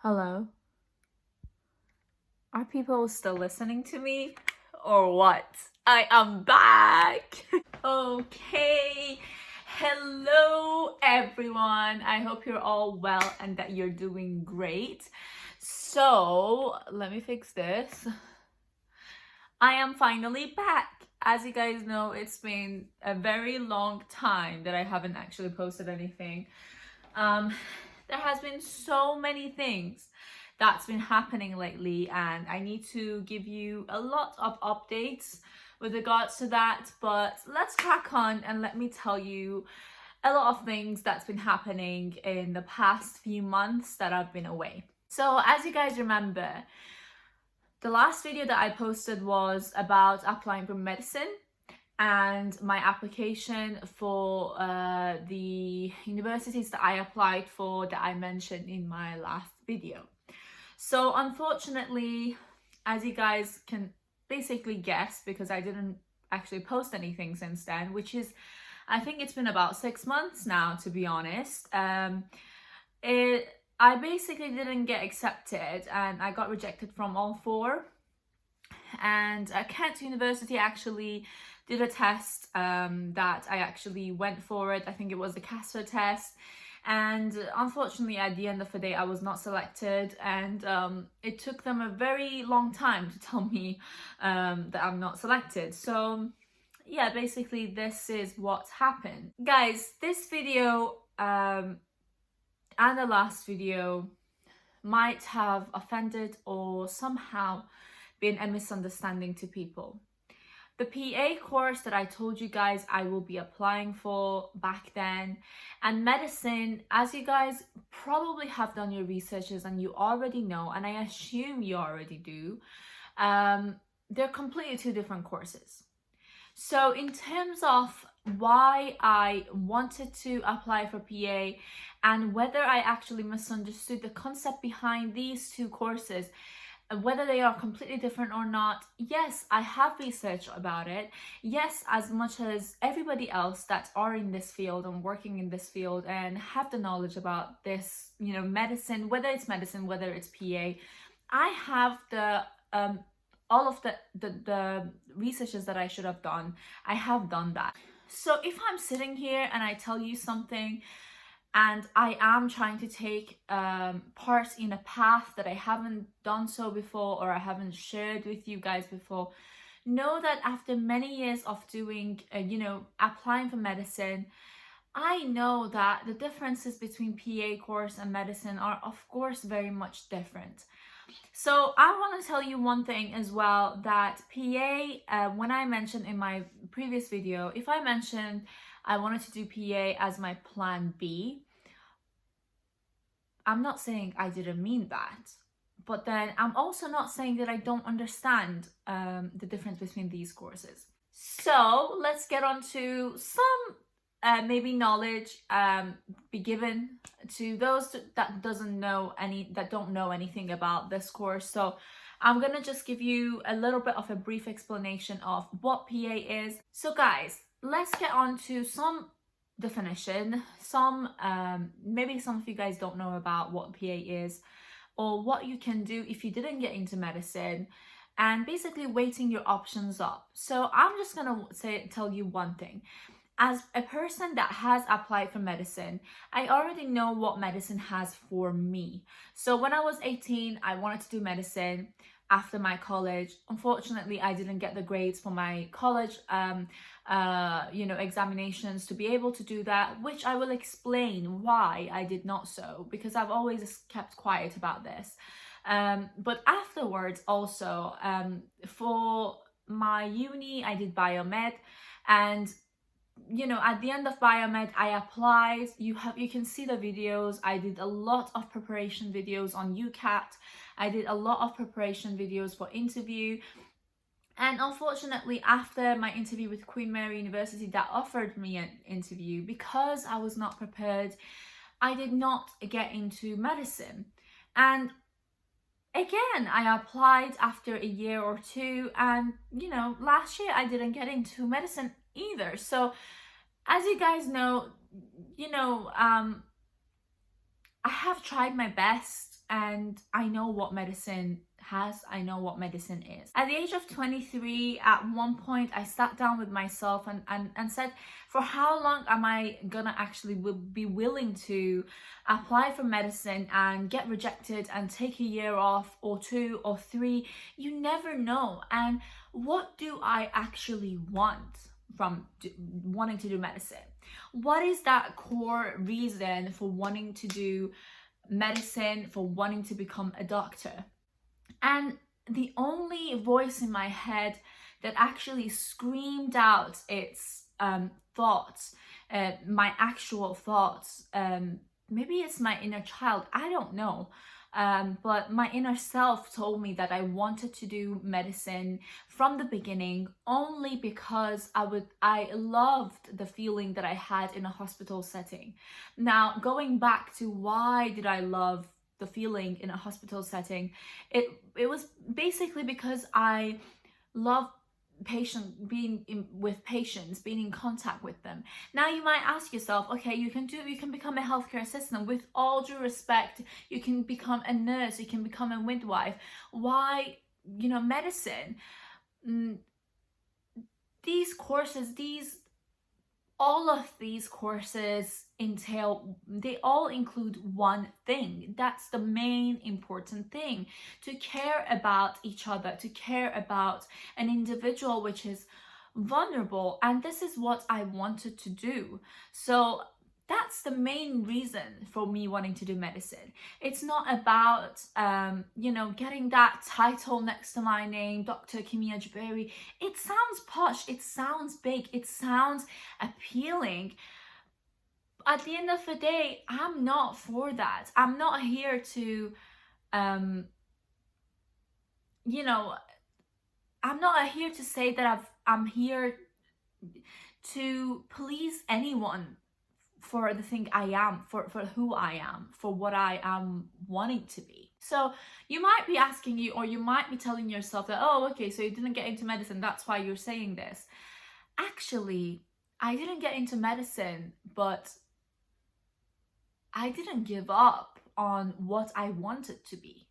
Hello? Are people still listening to me? Or what? I am back! Okay. Hello, everyone. I hope you're all well and that you're doing great. So, let me fix this. I am finally back. As you guys know, it's been a very long time that I haven't actually posted anything. There has been so many things that's been happening lately, and I need to give you a lot of updates with regards to that. But let's crack on and let me tell you a lot of things that's been happening in the past few months that I've been away. So as you guys remember, the last video that I posted was about applying for medicine and my application for the universities that I applied for that I mentioned in my last video. So unfortunately, as you guys can basically guess, because I didn't actually post anything since then, which is, I think it's been about 6 months now, to be honest. I basically didn't get accepted and I got rejected from all four. And Kent University actually did a test that I actually went for it. I think it was the CASPER test. And unfortunately, at the end of the day, I was not selected. And it took them a very long time to tell me that I'm not selected. So yeah, basically this is what happened. Guys, this video and the last video might have offended or somehow been a misunderstanding to people. The PA course that I told you guys I will be applying for back then, and medicine, as you guys probably have done your researches and you already know, and I assume you already do, they're completely two different courses. So in terms of why I wanted to apply for PA and whether I actually misunderstood the concept behind these two courses, whether they are completely different or not, yes, I have researched about it. Yes, as much as everybody else that are in this field and working in this field and have the knowledge about this, medicine, whether it's medicine, whether it's PA, I have the all of the researches that I should have done. I have done that. So if I'm sitting here and I tell you something and I am trying to take part in a path that I haven't done so before or I haven't shared with you guys before, know that after many years of doing, applying for medicine, I know that the differences between PA course and medicine are of course very much different. So I want to tell you one thing as well, that PA, when I mentioned in my previous video, if I mentioned I wanted to do PA as my plan B, I'm not saying I didn't mean that, but then I'm also not saying that I don't understand the difference between these courses. So let's get on to some maybe knowledge be given to those that don't know anything about this course. So I'm gonna just give you a little bit of a brief explanation of what PA is. So guys, let's get on to some definition. Maybe some of you guys don't know about what PA is or what you can do if you didn't get into medicine, and basically weighting your options up. So I'm just gonna tell you one thing. As a person that has applied for medicine, I already know what medicine has for me. So when I was 18, I wanted to do medicine after my college. Unfortunately, I didn't get the grades for my college examinations to be able to do that, which I will explain why I did not so, because I've always kept quiet about this. But afterwards also, for my uni, I did biomed, and at the end of biomed, I applied. You can see the videos. I did a lot of preparation videos on UCAT. I did a lot of preparation videos for interview. And unfortunately, after my interview with Queen Mary University that offered me an interview, because I was not prepared, I did not get into medicine. And again, I applied after a year or two, and last year I didn't get into medicine either. So as you guys know, I have tried my best and I know what medicine has, I know what medicine is. At the age of 23, at one point I sat down with myself and said, for how long am I gonna actually be willing to apply for medicine and get rejected and take a year off or 2 or 3? You never know. And what do I actually want from wanting to do medicine? What is that core reason for wanting to do medicine, for wanting to become a doctor? And the only voice in my head that actually screamed out its thoughts, my actual thoughts, maybe it's my inner child, I don't know. But my inner self told me that I wanted to do medicine from the beginning, only because I loved the feeling that I had in a hospital setting. Now, going back to why did I love the feeling in a hospital setting, it was basically because I love being with patients, being in contact with them. Now you might ask yourself, okay, you can become a healthcare assistant. With all due respect, you can become a nurse, you can become a midwife. Why, medicine? These courses, all of these courses they all include one thing. That's the main important thing: to care about each other, to care about an individual which is vulnerable. And this is what I wanted to do. So that's the main reason for me wanting to do medicine. It's not about getting that title next to my name, Dr. Kimia Jaberi. It sounds posh, it sounds big, it sounds appealing. At the end of the day, I'm not for that. I'm not here to I'm not here to say that I'm here to please anyone for the thing I am, for who I am, for what I am wanting to be. So you might be asking you, or you might be telling yourself that, oh, okay, so you didn't get into medicine, that's why you're saying this. Actually, I didn't get into medicine, but I didn't give up on what I wanted to be.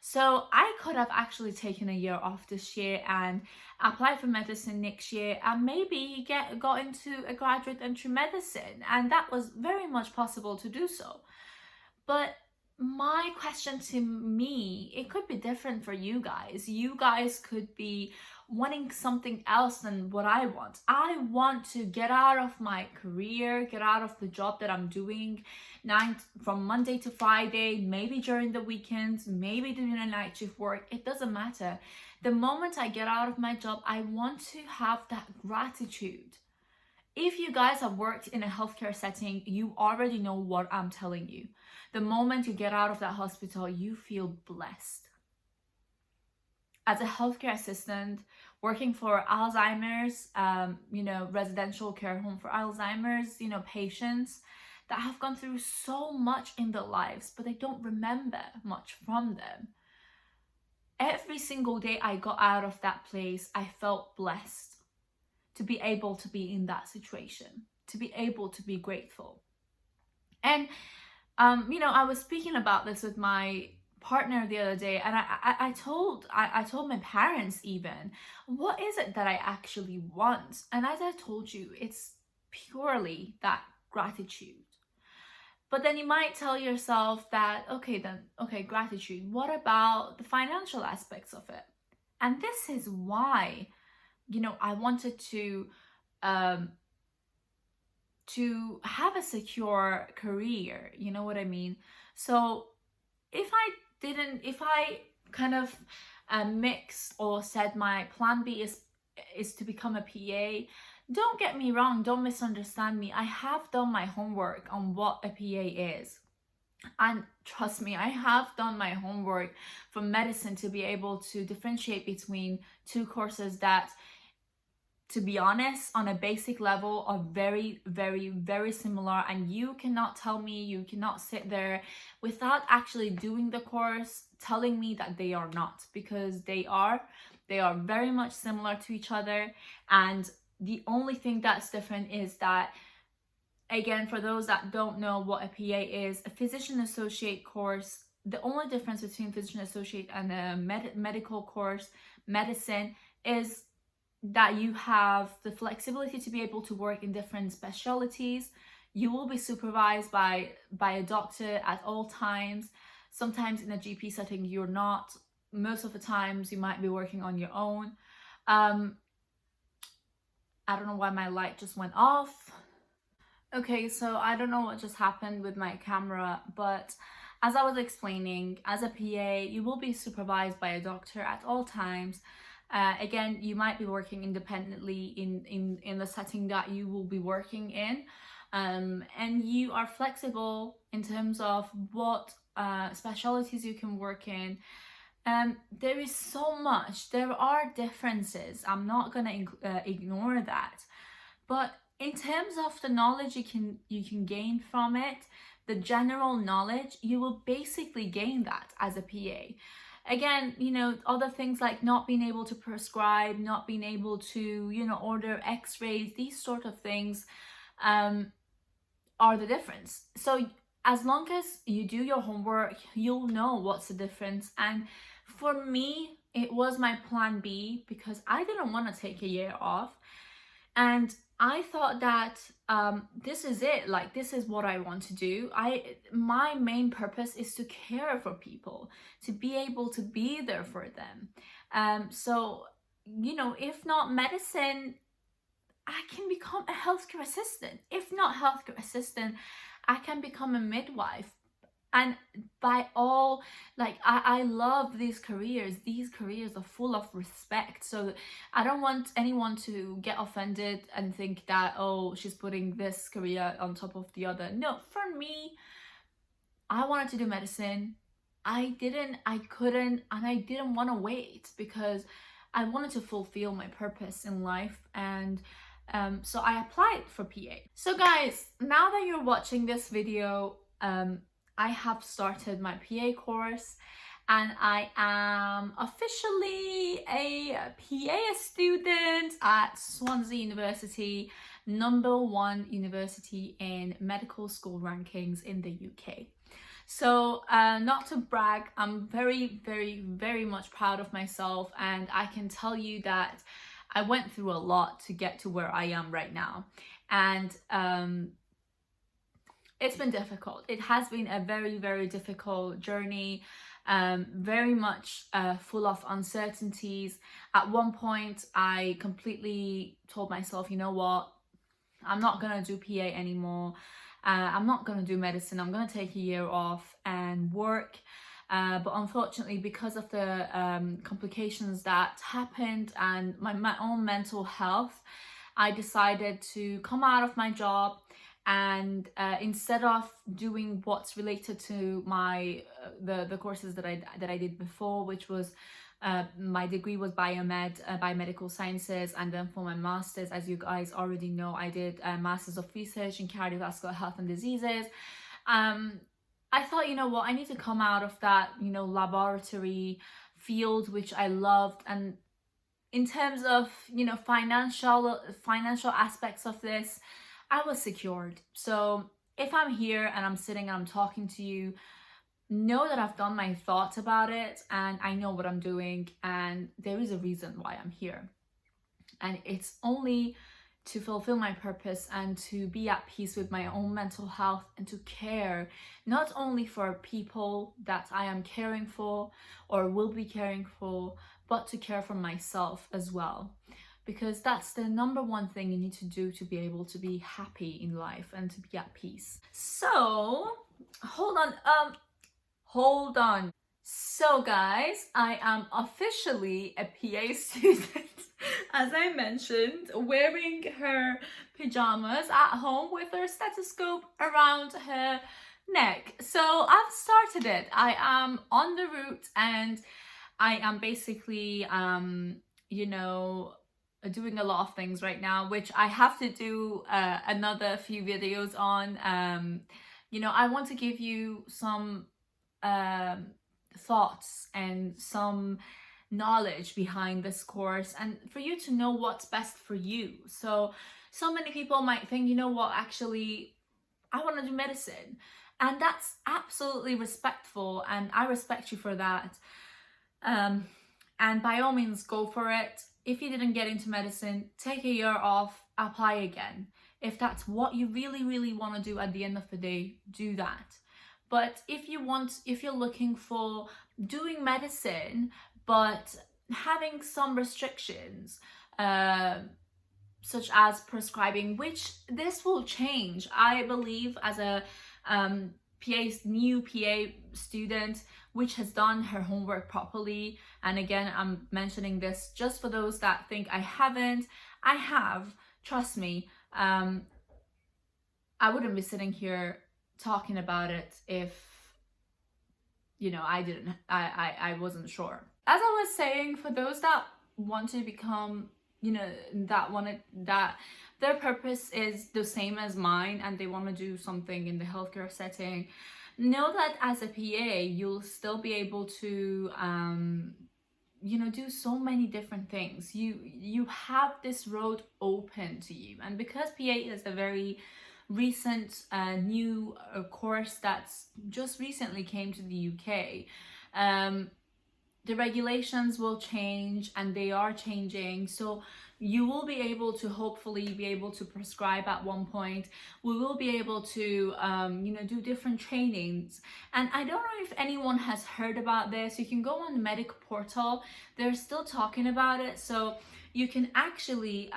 So I could have actually taken a year off this year and applied for medicine next year, and maybe got into a graduate entry medicine, and that was very much possible to do so. But my question to me, it could be different for you guys. You guys could be wanting something else than what I want. I want to get out of my career, get out of the job that I'm doing from Monday to Friday, maybe during the weekends, maybe doing a night shift work. It doesn't matter. The moment I get out of my job, I want to have that gratitude. If you guys have worked in a healthcare setting, you already know what I'm telling you. The moment you get out of that hospital, you feel blessed. As a healthcare assistant, working for Alzheimer's, residential care home for Alzheimer's, patients that have gone through so much in their lives, but they don't remember much from them. Every single day I got out of that place, I felt blessed to be able to be in that situation, to be able to be grateful. And, I was speaking about this with my partner the other day, and I told my parents even, what is it that I actually want? And as I told you, it's purely that gratitude. But then you might tell yourself that, okay, gratitude, what about the financial aspects of it? And this is why, I wanted to have a secure career, you know what I mean? So if I kind of mixed or said my plan B is to become a PA, don't get me wrong, don't misunderstand me. I have done my homework on what a PA is. And trust me, I have done my homework for medicine to be able to differentiate between two courses that, to be honest, on a basic level are very, very, very similar. And you cannot tell me, you cannot sit there without actually doing the course telling me that they are not, because they are very much similar to each other. And the only thing that's different is that, again, for those that don't know what a PA is, a physician associate course the only difference between physician associate and a medical course, medicine, is that you have the flexibility to be able to work in different specialties. You will be supervised by a doctor at all times. Sometimes in a GP setting you're not. Most of the times you might be working on your own. I don't know why my light just went off. Okay, so I don't know what just happened with my camera, but as I was explaining, as a PA, you will be supervised by a doctor at all times. Again, you might be working independently in the setting that you will be working in, and you are flexible in terms of what specialties you can work in. There is so much. There are differences. I'm not gonna ignore that, but in terms of the knowledge you can gain from it, the general knowledge, you will basically gain that as a PA. Again, you know, other things like not being able to prescribe, not being able to, you know, order x-rays, these sort of things are the difference. So as long as you do your homework, you'll know what's the difference. And for me, it was my plan B, because I didn't want to take a year off. And I thought that this is it, like this is what I want to do. My main purpose is to care for people, to be able to be there for them. So, you know, if not medicine, I can become a healthcare assistant. If not healthcare assistant, I can become a midwife. And by all, like, I love these careers. These careers are full of respect. So I don't want anyone to get offended and think that, oh, she's putting this career on top of the other. No, for me, I wanted to do medicine. I couldn't, and I didn't want to wait, because I wanted to fulfill my purpose in life. And so I applied for PA. So guys, now that you're watching this video, I have started my PA course, and I am officially a PA student at Swansea University, #1 university in medical school rankings in the UK. So not to brag, I'm very, very, very much proud of myself, and I can tell you that I went through a lot to get to where I am right now. And it's been difficult. It has been a very, very difficult journey, very much full of uncertainties. At one point, I completely told myself, you know what, I'm not gonna do PA anymore. I'm not gonna do medicine. I'm gonna take a year off and work. But unfortunately, because of the complications that happened and my own mental health, I decided to come out of my job. And instead of doing what's related to my the courses that I did before, which was my degree was biomedical sciences, and then for my master's, as you guys already know, I did a master's of research in cardiovascular health and diseases. I thought, you know what, I need to come out of that, you know, laboratory field, which I loved. And in terms of, you know, financial aspects of this, I was secured. So if I'm here and I'm sitting and I'm talking to you, know that I've done my thoughts about it, and I know what I'm doing, and there is a reason why I'm here. And it's only to fulfill my purpose and to be at peace with my own mental health, and to care not only for people that I am caring for or will be caring for, but to care for myself as well. Because that's the #1 thing you need to do to be able to be happy in life and to be at peace. So, hold on. So guys, I am officially a PA student, as I mentioned, wearing her pajamas at home with her stethoscope around her neck. So I've started it. I am on the route, and I am basically, you know, doing a lot of things right now, which I have to do another few videos on. You know, I want to give you some thoughts and some knowledge behind this course, and for you to know what's best for you. So many people might think, you know what, actually I want to do medicine, And that's absolutely respectful, and I respect you for that. Um, and by all means, go for it. If you didn't get into medicine, take a year off, apply again. If that's what you really, really want to do at the end of the day, do that. But if you're looking for doing medicine, but having some restrictions, such as prescribing, which this will change, I believe, as a new PA student which has done her homework properly. And again, I'm mentioning this just for those that think I haven't. I have, trust me. I wouldn't be sitting here talking about it if, you know, I wasn't sure. As I was saying, for those that want to become, you know, that their purpose is the same as mine and they want to do something in the healthcare setting, know that as a PA, you'll still be able to, you know, do so many different things. You have this road open to you. And because PA is a very recent new course that's just recently came to the UK, the regulations will change, and they are changing. So you will be able to hopefully be able to prescribe at one point. We will be able to, you know, do different trainings. And I don't know if anyone has heard about this. You can go on the medic portal. They're still talking about it. So you can actually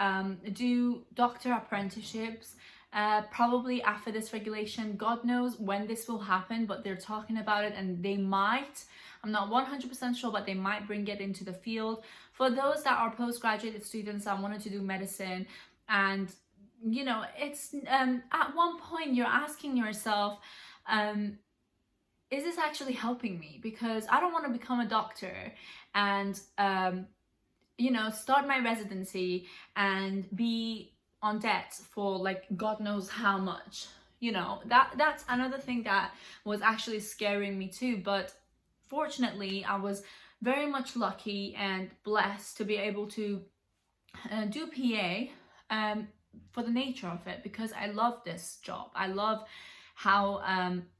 do doctor apprenticeships. Probably after this regulation, God knows when this will happen, but they're talking about it, and they might, I'm not 100% sure, but they might bring it into the field. For those that are postgraduate students that wanted to do medicine, and you know, it's at one point you're asking yourself, is this actually helping me? Because I don't want to become a doctor and you know, start my residency and be on debt for like God knows how much. You know, that's another thing that was actually scaring me too. But fortunately, I was very much lucky and blessed to be able to do PA for the nature of it, because I love this job. I love how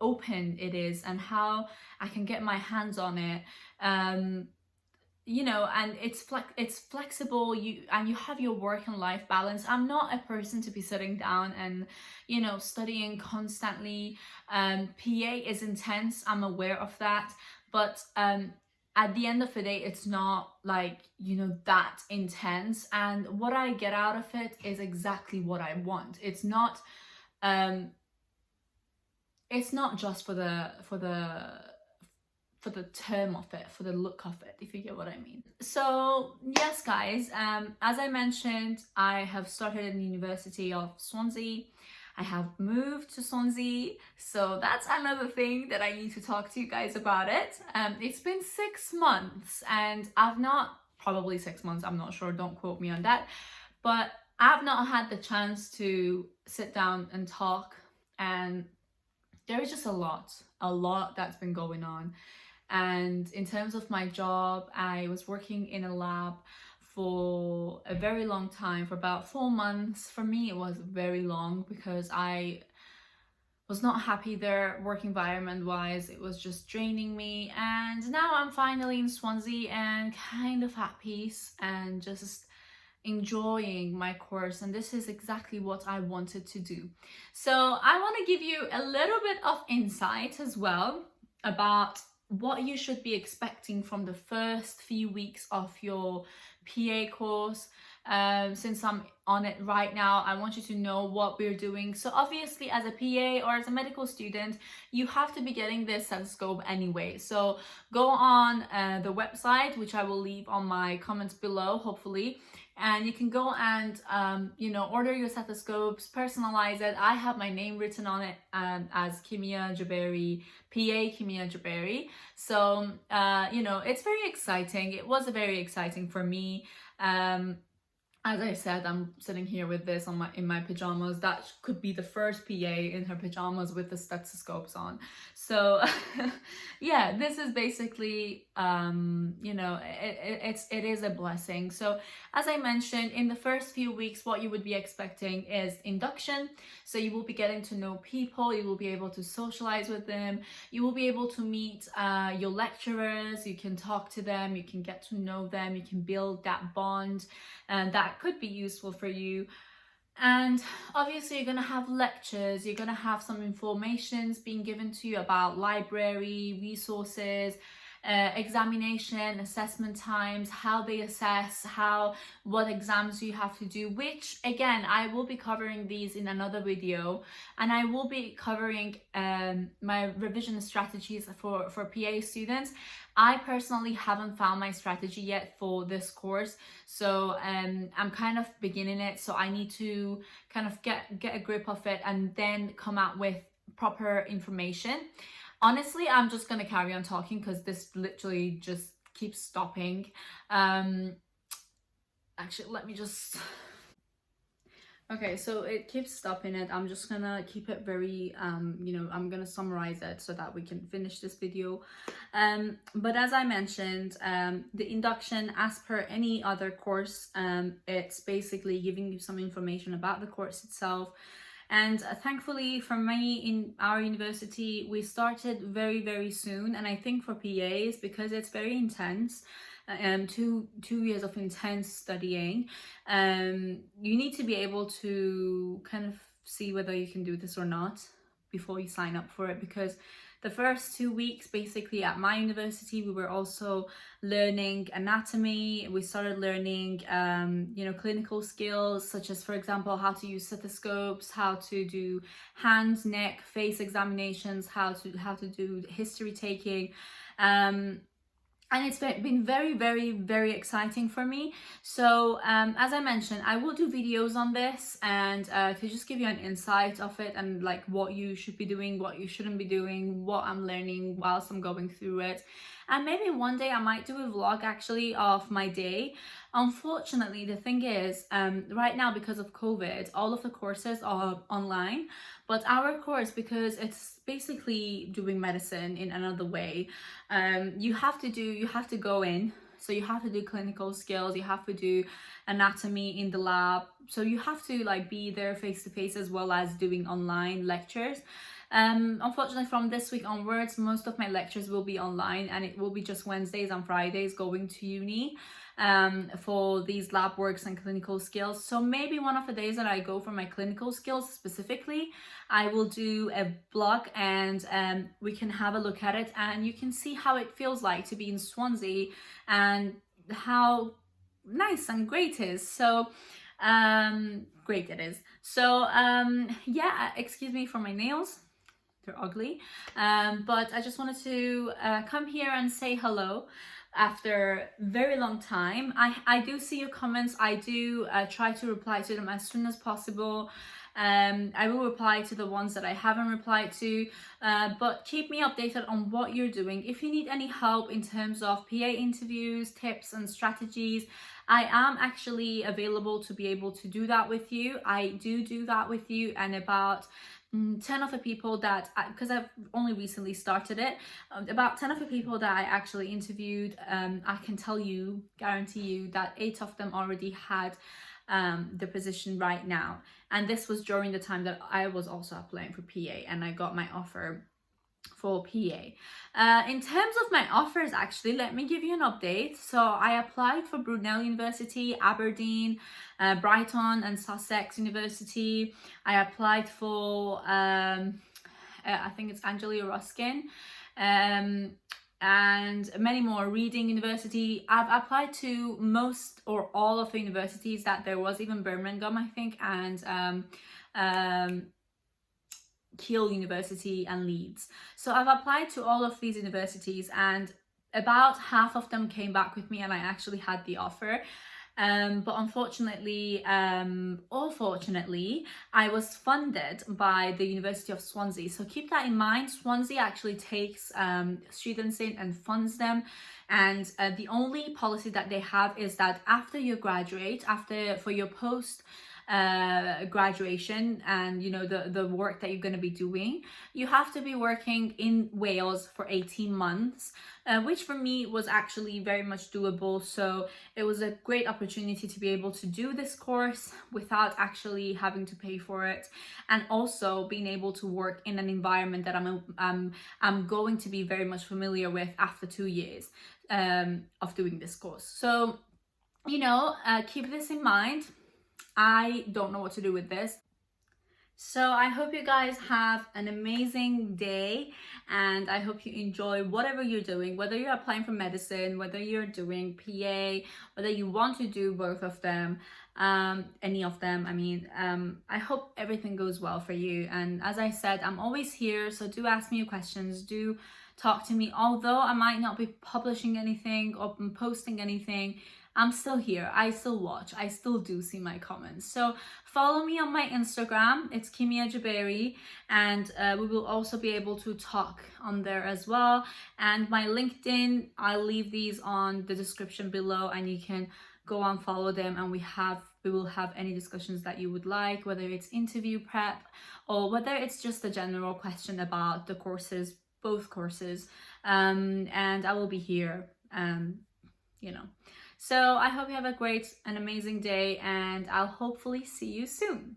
open it is and how I can get my hands on it. You know, and it's flexible, you have your work and life balance. I'm not a person to be sitting down and, you know, studying constantly. PA is intense, I'm aware of that, but at the end of the day, it's not like, you know, that intense, and what I get out of it is exactly what I want. It's not just for the term of it, for the look of it, if you get what I mean. So yes, guys, as I mentioned, I have started in the University of Swansea. I have moved to Swansea, so that's another thing that I need to talk to you guys about it. It's been 6 months, and I've not, probably 6 months, I'm not sure, don't quote me on that, but I've not had the chance to sit down and talk, and there is just a lot that's been going on. And in terms of my job, I was working in a lab for a very long time, for about 4 months. For me, it was very long because I was not happy there, work environment wise. It was just draining me. And now I'm finally in Swansea and kind of at peace and just enjoying my course, and this is exactly what I wanted to do. So I want to give you a little bit of insight as well about what you should be expecting from the first few weeks of your PA course. Since I'm on it right now, I want you to know what we're doing. So obviously, as a PA or as a medical student, you have to be getting this stethoscope anyway. So go on the website, which I will leave on my comments below, hopefully, and you can go and you know, order your stethoscopes, personalize it. I have my name written on it as Kimia Jaberi, PA Kimia Jaberi. So you know, it's very exciting. It was very exciting for me. As I said, I'm sitting here with this on in my pajamas. That could be the first PA in her pajamas with the stethoscopes on. So yeah, this is basically you know, it is a blessing. So as I mentioned, in the first few weeks, what you would be expecting is induction. So you will be getting to know people, you will be able to socialize with them, you will be able to meet your lecturers, you can talk to them, you can get to know them, you can build that bond, and that could be useful for you. And obviously you're going to have lectures, you're going to have some informations being given to you about library, resources, examination, assessment times, how they assess, what exams you have to do, which again, I will be covering these in another video, and I will be covering my revision strategies for PA students. I personally haven't found my strategy yet for this course, so I'm kind of beginning it, so I need to kind of get a grip of it and then come out with proper information. Honestly, I'm just gonna carry on talking because this literally just keeps stopping. Actually, let me just... Okay, so it keeps stopping it. I'm just gonna keep it very, you know, I'm gonna summarize it so that we can finish this video. But as I mentioned, the induction, as per any other course, it's basically giving you some information about the course itself. And thankfully for me in our university, we started very, very soon. And I think for PAs, because it's very intense, 2 years of intense studying, you need to be able to kind of see whether you can do this or not before you sign up for it, because the first 2 weeks basically at my university, we were also learning anatomy. We started learning you know, clinical skills, such as, for example, how to use stethoscopes, how to do hands, neck, face examinations, how to do history taking, and it's been very, very, very exciting for me. So as I mentioned, I will do videos on this, and to just give you an insight of it, and like what you should be doing, what you shouldn't be doing, what I'm learning whilst I'm going through it. And maybe one day I might do a vlog actually of my day. Unfortunately, the thing is, right now because of COVID, all of the courses are online, but our course, because it's basically doing medicine in another way, you have to go in, so you have to do clinical skills, you have to do anatomy in the lab, so you have to like be there face to face as well as doing online lectures. Unfortunately, from this week onwards, most of my lectures will be online, and it will be just Wednesdays and Fridays going to uni for these lab works and clinical skills. So maybe one of the days that I go for my clinical skills specifically, I will do a vlog, and we can have a look at it, and you can see how it feels like to be in Swansea and how nice and great it is. So great it is. So yeah, excuse me for my nails, they're ugly, but I just wanted to come here and say hello after a very long time. I do see your comments. I do try to reply to them as soon as possible. I will reply to the ones that I haven't replied to, but keep me updated on what you're doing. If you need any help in terms of PA interviews, tips and strategies, I am actually available to be able to do that with you. I do that with you, and about 10 of the people that, because I've only recently started it, about 10 of the people that I actually interviewed, I can guarantee you that 8 of them already had the position right now. And this was during the time that I was also applying for PA, and I got my offer for PA. In terms of my offers, actually, let me give you an update. So I applied for Brunel University, Aberdeen, Brighton and Sussex University. I applied for I think it's Angelia Ruskin, and many more, Reading University. I've applied to most or all of the universities that there was, even Birmingham I think, and Keele University and Leeds. So I've applied to all of these universities, and about half of them came back with me, and I actually had the offer. But unfortunately, or fortunately, I was funded by the University of Swansea. So keep that in mind. Swansea actually takes students in and funds them. And the only policy that they have is that after you graduate, for your post graduation, and you know the work that you're going to be doing, you have to be working in Wales for 18 months, which for me was actually very much doable. So it was a great opportunity to be able to do this course without actually having to pay for it, and also being able to work in an environment that I'm going to be very much familiar with after 2 years of doing this course. So you know, keep this in mind. I don't know what to do with this. So I hope you guys have an amazing day, and I hope you enjoy whatever you're doing, whether you're applying for medicine, whether you're doing PA, whether you want to do both of them, any of them. I mean, I hope everything goes well for you. And as I said, I'm always here, so do ask me your questions, do talk to me. Although I might not be publishing anything or posting anything, I'm still here. I still watch. I still do see my comments. So follow me on my Instagram. It's Kimia Jaberi, and we will also be able to talk on there as well. And my LinkedIn, I'll leave these on the description below, and you can go and follow them. And we will have any discussions that you would like, whether it's interview prep or whether it's just a general question about the courses, both courses. And I will be here. You know. So I hope you have a great and amazing day, and I'll hopefully see you soon.